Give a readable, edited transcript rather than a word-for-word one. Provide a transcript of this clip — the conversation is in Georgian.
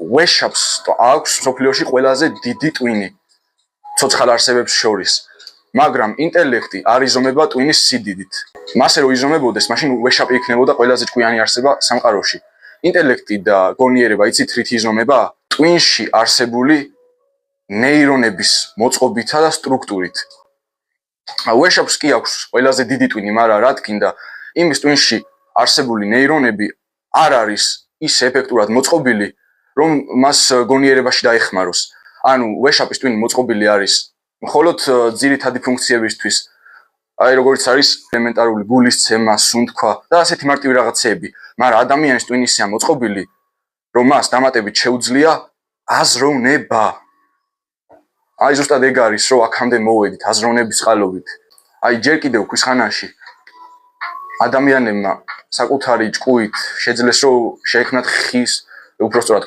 ვეშაპს აქვს სოფლიოში ყველაზე დიდი ტვინი ცოცხალ არსებებს შორის, მაგრამ ინტელექტი არ იზომება ტვინის სიდიდით. მასე რომ იზომებოდეს, მაშინ ვეშაპი იქნებოდა ყველაზე ჭკვიანი არსება სამყაროში. ინტელექტი და გონიერება იცით რით იზომება? ტვინში არსებული ნეირონების მოწყობითა და სტრუქტურით. ვეშაპს კი აქვს ყველაზე დიდი ტვინი, მაგრამ რა თქინდა, იმის ტვინში არსებული ნეირონები არ არის ის ეფექტურად მოწყობილი, რომ მას გონიერებაში დაეხმაროს. ანუ ვეშაპის ტვინი მოწყობილი არის მხოლოდ ძირითადი ფუნქციებისთვის, აი როგორც არის ელემენტარული გულისცემა, სუნთქვა და ასეთი მარტივი რაღაცეები, მაგრამ ადამიანის ტვინისია მოწყობილი, რომ მას დამატებით შეუძლია აზროვნება. აი ზუსტად ეგ არის, რომ აქამდე მოვედით აზროვნების წყალობით. აი ჯერ კიდევ ქვის ხანაში ადამიანებმა საკუთარი ჭკუით შეძლეს რომ შეექმნათ ხის, უბრალოდ